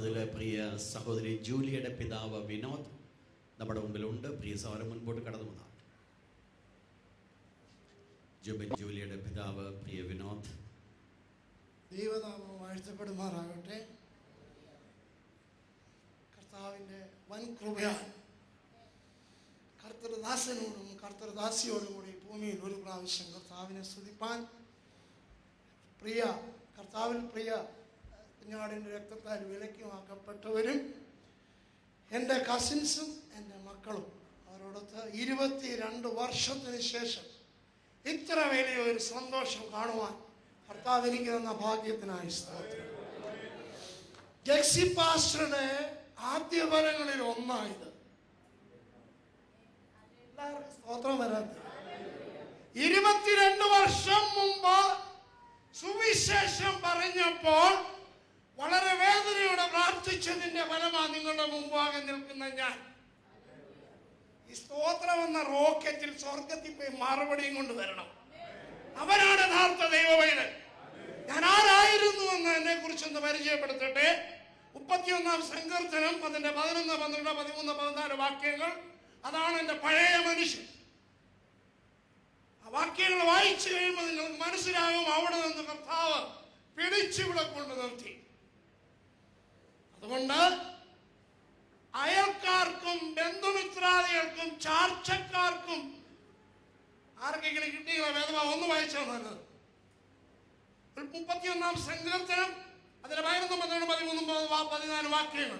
അതിൽ പ്രിയ സഹോദരി ജൂലിയുടെ പിതാവ് വിനോദ് നമ്മുടെ മുമ്പിലുണ്ട്. പ്രിയ സഹോദരൻ മുൻപോട്ട് കടന്നു വന്നാൽ. ജൂലിയുടെ പിതാവ് പ്രിയ വിനോദ്. ദൈവനാമം വാഴ്ത്തപ്പെടുമാറാകട്ടെ. കർത്താവിൻ്റെ വൻ കൃപയാൽ കർത്തൃദാസനോടും കർത്തൃദാസിയോടും കൂടി ഭൂമിയിൽ ഒരു പ്രാവശ്യം കർത്താവിനെ സ്തുതിപ്പാൻ കർത്താവിൽ പ്രിയ കുഞ്ഞാടിൻ്റെ രക്തത്താൽ വിലക്കുമാക്കപ്പെട്ടവരും എൻ്റെ കസിൻസും എൻ്റെ മക്കളും അവരോടൊത്ത് 22 വർഷത്തിന് ശേഷം ഇത്ര വലിയൊരു സന്തോഷം കാണുവാൻ കർത്താവ് എനിക്ക് തന്ന ഭാഗ്യത്തിനായി സ്തോത്രം. ജെക്സി പാസ്റ്ററുടെ ആദ്യ ഫലങ്ങളിൽ ഒന്നായത് സ്തോത്രം വരാത്ത 22 വർഷം മുമ്പ് സുവിശേഷം പറഞ്ഞപ്പോൾ വളരെ വേദനയോടെ പ്രാർത്ഥിച്ചതിന്റെ ഫലമാണ് നിങ്ങളുടെ മുമ്പാകെ നിൽക്കുന്ന ഞാൻ. ഈ സ്തോത്രം എന്ന റോക്കറ്റിൽ സ്വർഗത്തിൽ പോയി മറുപടിയും കൊണ്ട് വരണം. അവനാണ് യഥാർത്ഥ ദൈവവൈതൻ. ഞാൻ ആരായിരുന്നു എന്ന് എന്നെ കുറിച്ചൊന്ന് പരിചയപ്പെടുത്തട്ടെ. 31-ാം സങ്കീർത്തനം അതിന്റെ 11, 12, 13, 14 വാക്യങ്ങൾ. അതാണ് എൻ്റെ പഴയ മനുഷ്യൻ. ആ വാക്യങ്ങൾ വായിച്ചു കഴിയുമ്പോൾ നിങ്ങൾക്ക് മനസ്സിലാകും അവിടെ നിന്ന് കർത്താവ് പിടിച്ചിവിടെ കൊണ്ട് നിർത്തി. അതുകൊണ്ട് അയൽക്കാർക്കും ബന്ധുമിത്രാദികൾക്കും ചാർച്ചക്കാർക്കും ആർക്കെങ്കിലും കിട്ടിയ വേദന ഒന്ന് വായിച്ചാൽ നല്ലത്. 31-ാം സങ്കീർത്തനം അതിന്റെ 11, 12, 13, 14 വാക്യങ്ങൾ.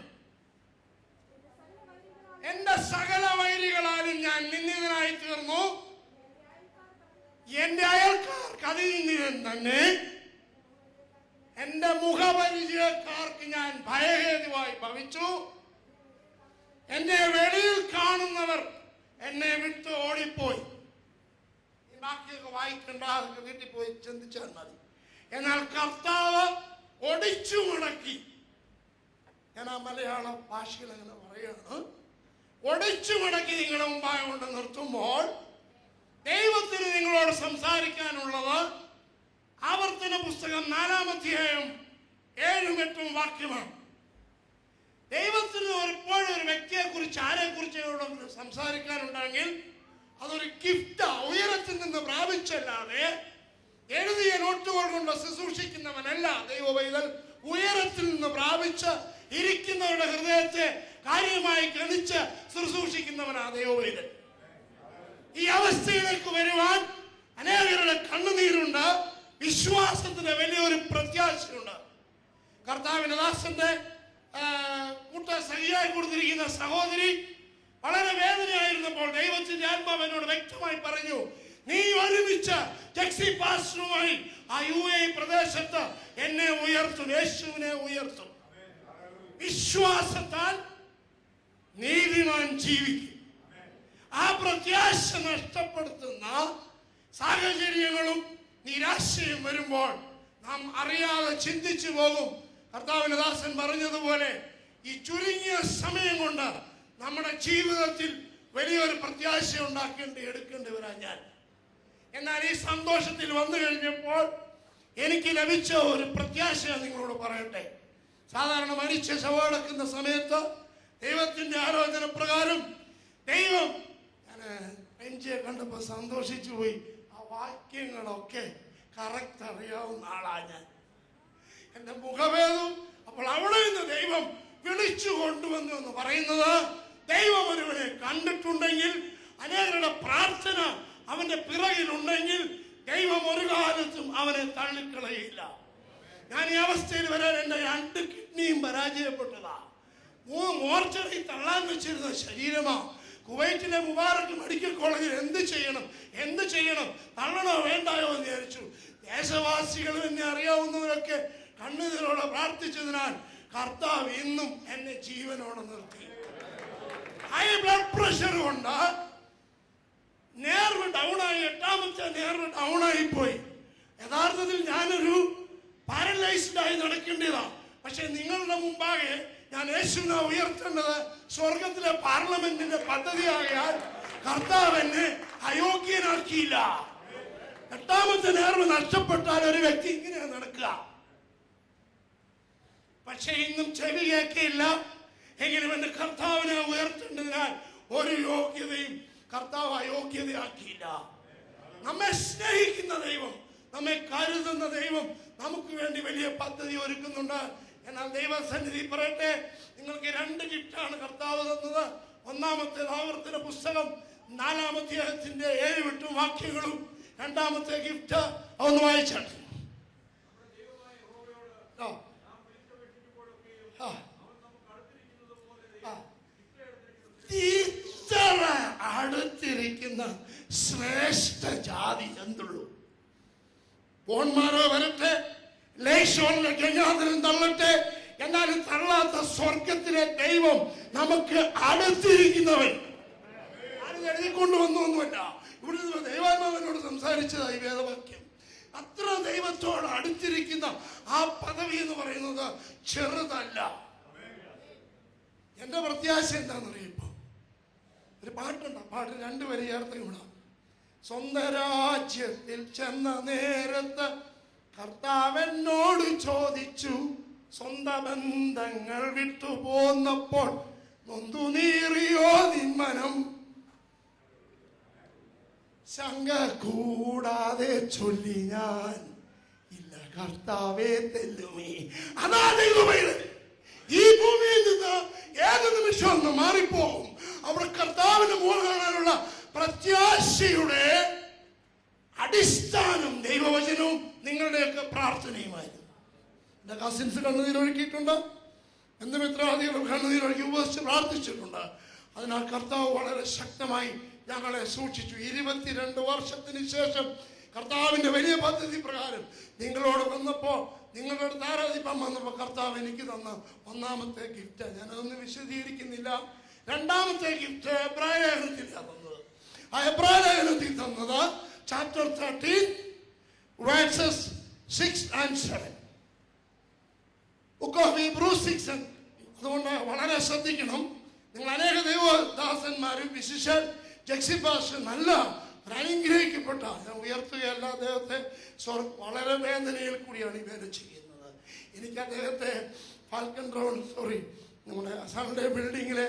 എന്റെ സകല വൈരികളാലും ഞാൻ നിന്ദിതനായി തീർന്നു. എന്റെ അയൽക്കാർക്ക് അതിൽ നിന്നും തന്നെ എന്റെ മുഖപരിചയക്കാർക്ക് ഞാൻ ഭയഹേതുവായി ഭവിച്ചു. എന്നെ വെളിയിൽ കാണുന്നവർ എന്നെ വിട്ട് ഓടിപ്പോയി. ഈ ബാക്കിയൊക്കെ വായിക്കണ്ട, അതൊക്കെ വീട്ടിൽ പോയി ചിന്തിച്ചാൽ മതി. എന്നാൽ കർത്താവ് ഒടിച്ചു മുടക്കി. ഞാൻ ആ മലയാള ഭാഷയിൽ അങ്ങനെ പറയുകയാണ്. ഒടിച്ചു മുടക്കി നിങ്ങളുടെ മുമ്പായി കൊണ്ട് നിർത്തുമ്പോൾ ദൈവത്തിന് നിങ്ങളോട് സംസാരിക്കാനുള്ളത് ആവർത്തന പുസ്തകം 4-ാം അധ്യായം 7-ഉം 8-ഉം വാക്യമാണ്. ദൈവത്തിന് എപ്പോഴും ഒരു വ്യക്തിയെ കുറിച്ച് ആരെക്കുറിച്ച് സംസാരിക്കാനുണ്ടെങ്കിൽ അതൊരു ഗിഫ്റ്റാ. ഉയരത്തിൽ നിന്ന് പ്രാപിച്ചല്ലാതെ എഴുതിയ നോട്ടുകൾ കൊണ്ട് ശുശ്രൂഷിക്കുന്നവനല്ല ദൈവവൈതൽ. ഉയരത്തിൽ നിന്ന് പ്രാപിച്ച് ഇരിക്കുന്നവരുടെ ഹൃദയത്തെ കാര്യമായി ഗണിച്ച് ശുശ്രൂഷിക്കുന്നവനാ ദൈവവൈതൽ. ഈ അവസ്ഥയിലേക്ക് വരുവാൻ അനേകരുടെ കണ്ണുനീരുണ്ട്. വിശ്വാസത്തിന് വലിയൊരു പ്രത്യാശയുണ്ട്. കർത്താവിന്റെ ദാസന്റെ സഹിയായി കൊടുത്തിരിക്കുന്ന സഹോദരി വളരെ വേദനയായിരുന്നപ്പോൾ ദൈവത്തിന്റെ ആത്മാവ് എന്നോട് വ്യക്തമായി പറഞ്ഞു, നീ ഒരുമിച്ച് ജെക്സി പാസ്റ്ററുമായി ആ UAE പ്രദേശത്ത് എന്നെ ഉയർത്തും, യേശുവിനെ ഉയർത്തും. വിശ്വാസത്താൽ നീതിമാൻ ജീവിക്കും. ആ പ്രത്യാശ നഷ്ടപ്പെടുത്തുന്ന സാഹചര്യങ്ങളും നിരാശയും വരുമ്പോൾ നാം അറിയാതെ ചിന്തിച്ചു പോകും. കർത്താവിന്റെ ദാസൻ പറഞ്ഞതുപോലെ ഈ ചുരുങ്ങിയ സമയം കൊണ്ട് നമ്മുടെ ജീവിതത്തിൽ വലിയൊരു പ്രത്യാശ എടുക്കേണ്ടി വരാൻ ഞാൻ. എന്നാൽ ഈ സന്തോഷത്തിൽ വന്നു കഴിഞ്ഞപ്പോൾ എനിക്ക് ലഭിച്ച ഒരു പ്രത്യാശ നിങ്ങളോട് പറയട്ടെ. സാധാരണ മരിച്ച ശവമടക്കുന്ന സമയത്ത് ദൈവത്തിന്റെ ആലോചന പ്രകാരം ദൈവം, ഞാൻ എൻജിയെ കണ്ടപ്പോൾ സന്തോഷിച്ചു പോയി. ആ വാക്യങ്ങളൊക്കെ കറക്റ്റ് അറിയാവുന്ന ആളാ ഞാൻ. എന്റെ മുഖഭേദം അപ്പോൾ അവിടെ നിന്ന് ദൈവം വിളിച്ചു കൊണ്ടുവന്നു എന്ന് പറയുന്നത്, ദൈവം ഒരുവനെ കണ്ടിട്ടുണ്ടെങ്കിൽ, അനേകരുടെ പ്രാർത്ഥന അവന്റെ പിറകിലുണ്ടെങ്കിൽ ദൈവം ഒരു കാലത്തും അവനെ തള്ളിക്കളയില്ല. ഞാൻ ഈ അവസ്ഥയിൽ വരാൻ എൻ്റെ 2 കിഡ്നിയും പരാജയപ്പെട്ടതാ. 3 മോർച്ചറി തള്ളാൻ വെച്ചിരുന്ന ശരീരമാ. കുവൈറ്റിലെ മുബാറക് മെഡിക്കൽ കോളേജിൽ എന്ത് ചെയ്യണം തള്ളണോ വേണ്ടായോ എന്ന് വിചാരിച്ചു. ദേശവാസികൾ എന്നെ അറിയാവുന്നവരൊക്കെ കണ്ണുനീരോടെ പ്രാർത്ഥിച്ചതിനാൽ കർത്താവ് ഇന്നും എന്നെ ജീവനോടെ നിർത്തി. ഹൈ ബ്ലഡ് പ്രഷർ കൊണ്ട് നേർവ് ഡൗണായി, 8ാമത്തെ നേർവ് ഡൗണായി പോയി. യഥാർത്ഥത്തിൽ ഞാനൊരു പാരലൈസ്ഡ് ആയി നടക്കേണ്ടതാണ്. പക്ഷെ നിങ്ങളുടെ മുമ്പാകെ ഞാൻ യേശുവിനെ ഉയർത്തേണ്ടത് സ്വർഗത്തിലെ പാർലമെന്റിന്റെ പദ്ധതിയായാൽ കർത്താവ് എന്നെ അയോഗ്യനാക്കിയില്ല. 8ാമത്തെ നേർവ് നഷ്ടപ്പെട്ടാൽ ഒരു വ്യക്തി ഇങ്ങനെയാണ് നടക്കുക. പക്ഷെ ഇന്നും ചെവി കേൾക്കില്ല. എങ്കിലും എന്റെ കർത്താവിനെ ഉയർത്തേണ്ടതിനാൽ ഒരു യോഗ്യതയും കർത്താവ് അയോഗ്യതയാക്കിയില്ല. നമ്മെ സ്നേഹിക്കുന്ന ദൈവം, നമ്മെ കരുതുന്ന ദൈവം നമുക്ക് വേണ്ടി വലിയ പദ്ധതി ഒരുക്കുന്നുണ്ട്. എന്നാൽ ദൈവസന്നിധി പറയട്ടെ, നിങ്ങൾക്ക് 2 ഗിഫ്റ്റാണ് കർത്താവ് തന്നത്. ഒന്നാമത്തെ ആവർത്തന പുസ്തകം 4-ാം അധ്യായത്തിന്റെ 7-8 വാക്യങ്ങളും. രണ്ടാമത്തെ ഗിഫ്റ്റ് ഒന്ന് വായിച്ചാട്ടെ. അടുത്തിരിക്കുന്ന ശ്രേഷ്ഠ ജാതി എന്തുള്ളൂ? പോൺമാരോ വരട്ടെ, ലേശോണിലെ ഗംഗാധരൻ തള്ളട്ടെ, എന്നാലും തള്ളാത്ത സ്വർഗത്തിലെ ദൈവം നമുക്ക് അടുത്തിരിക്കുന്നവൻ. ആരും എഴുതിക്കൊണ്ടുവന്നൊന്നുമല്ല. ഇവിടുന്ന് ദൈവാത്മാവനോട് സംസാരിച്ചതായി വേദവാക്യം. അത്ര ദൈവത്തോട് അടുത്തിരിക്കുന്ന ആ പദവി എന്ന് പറയുന്നത് ചെറുതല്ല. എന്റെ പ്രത്യാശ എന്താണെന്നറിയിപ്പോ, ഒരു പാട്ടുണ്ട്. പാട്ട് 2 വരി ചേർത്ത് വിടാം. സ്വന്തം രാജ്യത്തിൽ ചെന്ന നേരത്ത് കർത്താവെന്നോട് ചോദിച്ചു, സ്വന്തം ബന്ധങ്ങൾ വിട്ടുപോന്നപ്പോൾ നൊന്തു നീറിയോ നിന്മനം, ശങ്ക കൂടാതെ ചൊല്ലി ഞാൻ, ഇല്ല കർത്താവേ തെല്ലുമേ. അതാ ദൈവമേ, ഈ ഭൂമിയിൽ നിന്ന് ഏത് നിമിഷം ഒന്ന് മാറിപ്പോകും. അവിടെ കർത്താവിന് മുഖം കാണാനുള്ള പ്രത്യാശയുടെ അടിസ്ഥാനം ദൈവവചനവും നിങ്ങളുടെയൊക്കെ പ്രാർത്ഥനയുമായിരുന്നു. എന്റെ കസിൻസ് കണ്ണുനീരൊഴുക്കിയിട്ടുണ്ട്, എന്റെ മിത്രാദികൾ കണ്ണുനീരൊഴുക്കി ഉപവസിച്ച് പ്രാർത്ഥിച്ചിട്ടുണ്ട്. അതിനാൽ കർത്താവ് വളരെ ശക്തമായി ഞങ്ങളെ സൂക്ഷിച്ചു. 22 വർഷത്തിന് ശേഷം കർത്താവിന്റെ വലിയ പദ്ധതി പ്രകാരം നിങ്ങളോട് വന്നപ്പോ, നിങ്ങളുടെ അടുത്ത് ആരാധിപ്പാൻ വന്നപ്പോ കർത്താവ് എനിക്ക് തന്ന ഒന്നാമത്തെ ഗിഫ്റ്റ് ഞാനതൊന്നും വിശദീകരിക്കുന്നില്ല. രണ്ടാമത്തെ ഗിഫ്റ്റ് എബ്രായ ലേഖനത്തിലാണ് തന്നത്. ആ എബ്രായ ലേഖനത്തിൽ തന്നത് chapter 13 verses 6 and 7. Book of Hebrews 6. അതുകൊണ്ട് വളരെ ശ്രദ്ധിക്കണം. നിങ്ങൾ അനേക ദൈവദാസന്മാരും വിശിഷ്യ ജക്സിപാസ് നല്ല അനുഗ്രഹിക്കപ്പെട്ട, ഞാൻ ഉയർത്തുകയല്ല അദ്ദേഹത്തെ, വളരെ വേദനയിൽ കൂടിയാണ് ഈ വേല ചെയ്യുന്നത്. എനിക്ക് അദ്ദേഹത്തെ ഫാൽക്കൺ റോഡ് നമ്മുടെ സൺഡേ ബിൽഡിങ്ങിലെ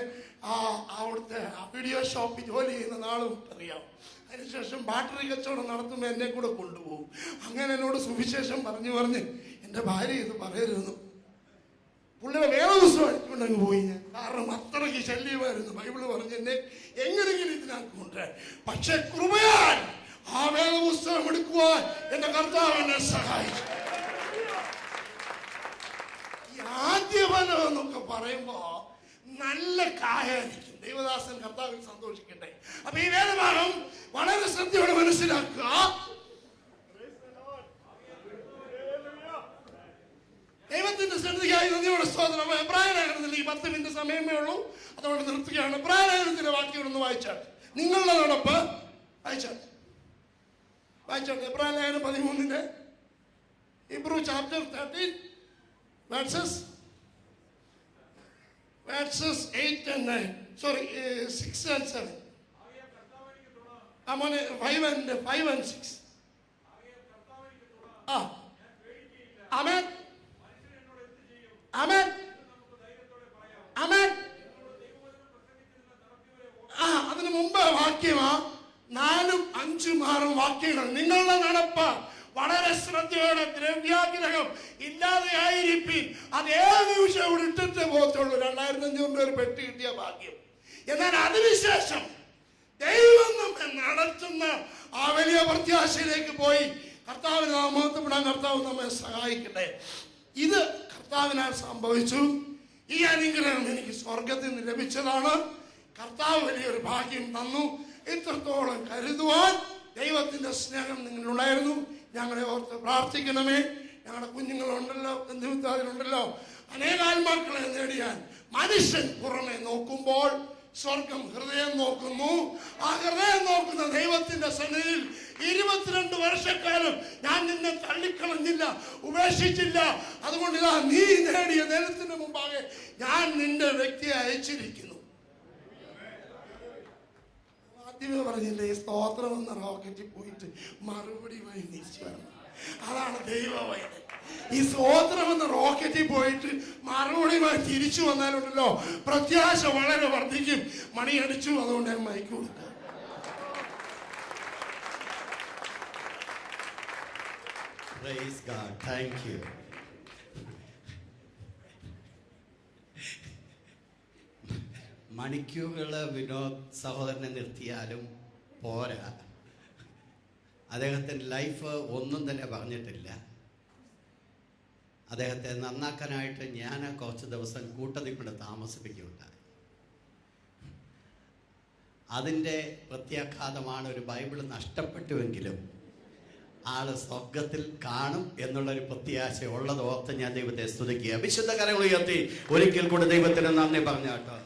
അവിടുത്തെ വീഡിയോ ഷോപ്പിൽ ജോലി ചെയ്യുന്ന നാളും അറിയാം. അതിനുശേഷം ബാറ്ററി കച്ചവടം നടത്തുമ്പോൾ എന്നെ കൂടെ കൊണ്ടുപോകും. അങ്ങനെ എന്നോട് സുവിശേഷം പറഞ്ഞ് എൻ്റെ ഭാര്യ ഇത് പറയരുന്നു. പുള്ളിയുടെ വേദപുസ്തകം എടുത്തുകൊണ്ടങ്ങ് പോയി ഞാൻ. കാരണം അത്രയ്ക്ക് ശല്യമായിരുന്നു. ബൈബിള് പറഞ്ഞ് എന്നെ എങ്ങനെയെങ്കിലും ഇതിനകത്ത് കൊണ്ടുവരാൻ. പക്ഷെ കൃപയാൽ ആ വേദപുസ്തകം എടുക്കുവാൻ എന്റെ കർത്താവ് എന്നെ സഹായിച്ചു. ഈ ആദ്യഫലം എന്നൊക്കെ പറയുമ്പോ നല്ല കായായിരിക്കും. ദൈവദാസൻ കർത്താവിൽ സന്തോഷിക്കട്ടെ. അപ്പൊ ഈ വേദഭാഗം വളരെ ശ്രദ്ധയോടെ മനസ്സിലാക്കുക. ദൈവത്തിന്റെ സന്നിധിയായി നന്ദിയോടെ സ്തോത്രം. എബ്രായ ലേഖനത്തിൽ ഈ 10 മിനിറ്റ് സമയമേ ഉള്ളൂ, അതുകൊണ്ട് നിർത്തുകയാണ്. എബ്രായ ലേഖനത്തിന്റെ വാക്യങ്ങളൊന്ന് വായിച്ചാട്ടെ. നിങ്ങളുടെ നടപ്പ് വായിച്ചാട്ടെ. എബ്രായ ലേഖനം 13 Hebrew chapter 13 verses 8 and 9. Sorry, 6 and 7. I'm on 5 and 6. Amen. Amen. Amen. അതിനു മുമ്പ് വാക്യമാ 4, 5, 6 വാക്യങ്ങൾ. നിങ്ങളുടെ നടപ്പ് വളരെ ശ്രദ്ധയോടെ ദ്രവ്യാഗ്രഹം ഇല്ലാതെയായിരിക്കും. അത് ഏത് നിമിഷം ഇവിടെ ഇട്ടിട്ട് പോകത്തുള്ളൂ. 2500 പേര് പെട്ടി കിട്ടിയ ഭാഗ്യം. എന്നാൽ അതിനുശേഷം ദൈവം നമ്മെ നടത്തുന്ന ആ വലിയ പ്രത്യാശയിലേക്ക് പോയി കർത്താവിന് നാമത്തിൽപ്പെടാൻ കർത്താവ് നമ്മെ സഹായിക്കട്ടെ. ഇത് കർത്താവിനാൽ സംഭവിച്ചു. ഈ അനുഗ്രഹം എനിക്ക് സ്വർഗത്തിൽ നിന്ന് ലഭിച്ചതാണ്. കർത്താവ് വലിയൊരു ഭാഗ്യം തന്നു. ഇത്രത്തോളം കരുതുവാൻ ദൈവത്തിന്റെ സ്നേഹം നിങ്ങളുണ്ടായിരുന്നു. ഞങ്ങളെ ഓർത്ത് പ്രാർത്ഥിക്കണമേ. ഞങ്ങളുടെ കുഞ്ഞുങ്ങളുണ്ടല്ലോ, ബന്ധുമിത്രാദികളുണ്ടല്ലോ, അനേകാത്മാക്കളെ നേടിയാൻ മനുഷ്യൻ പുറമെ നോക്കുമ്പോൾ സ്വർഗം ഹൃദയം നോക്കുന്നു. ആ ഹൃദയം നോക്കുന്ന ദൈവത്തിന്റെ സന്നിധിയിൽ 22 വർഷക്കാലം ഞാൻ നിന്നെ തള്ളിക്കളഞ്ഞില്ല, ഉപേക്ഷിച്ചില്ല. അതുകൊണ്ട് ഇതാ നീ നേടിയ ദൈവത്തിന്റെ മുമ്പാകെ ഞാൻ നിന്റെ വ്യക്തിയെ അയച്ചിരിക്കുന്നു. ആദ്യമേ പറഞ്ഞില്ലേ, സ്തോത്രം എന്ന റോക്കറ്റിൽ പോയിട്ട് മറുപടി തിരിച്ചു വരണം. അതാണ് ദൈവവൈദ്യൻ. ഈ സ്തോത്രമെന്ന റോക്കറ്റിൽ പോയിട്ട് മറുപടിയുമായി തിരിച്ചു വന്നാലുണ്ടല്ലോ പ്രത്യാശ വളരെ വർദ്ധിക്കും. മണിയടിച്ചു, അതുകൊണ്ട് ഞാൻ മൈക്ക് കൊടുക്കാം. Praise God. Thank you. മണിക്കൂറുകൾ വിനോദ് സഹോദരനെ നിർത്തിയാലും പോരാ. അദ്ദേഹത്തിൻ്റെ ലൈഫ് ഒന്നും തന്നെ പറഞ്ഞിട്ടില്ല. അദ്ദേഹത്തെ നന്നാക്കാനായിട്ട് ഞാൻ കുറച്ച് ദിവസം കൂട്ടത്തിൽ കൊണ്ട് താമസിപ്പിക്കുകയുണ്ടായി. അതിൻ്റെ പ്രത്യാഘാതമാണ് ഒരു ബൈബിൾ നഷ്ടപ്പെട്ടുവെങ്കിലും ആള് സ്വർഗത്തിൽ കാണും എന്നുള്ളൊരു പ്രത്യാശ ഉള്ളത് ഓർത്ത് ഞാൻ ദൈവത്തെ സ്തുതിക്കുക. വിശുദ്ധ കരങ്ങൾ ഉയർത്തി ഒരിക്കൽ കൂടെ ദൈവത്തിന് നന്ദി പറഞ്ഞാട്ടോ.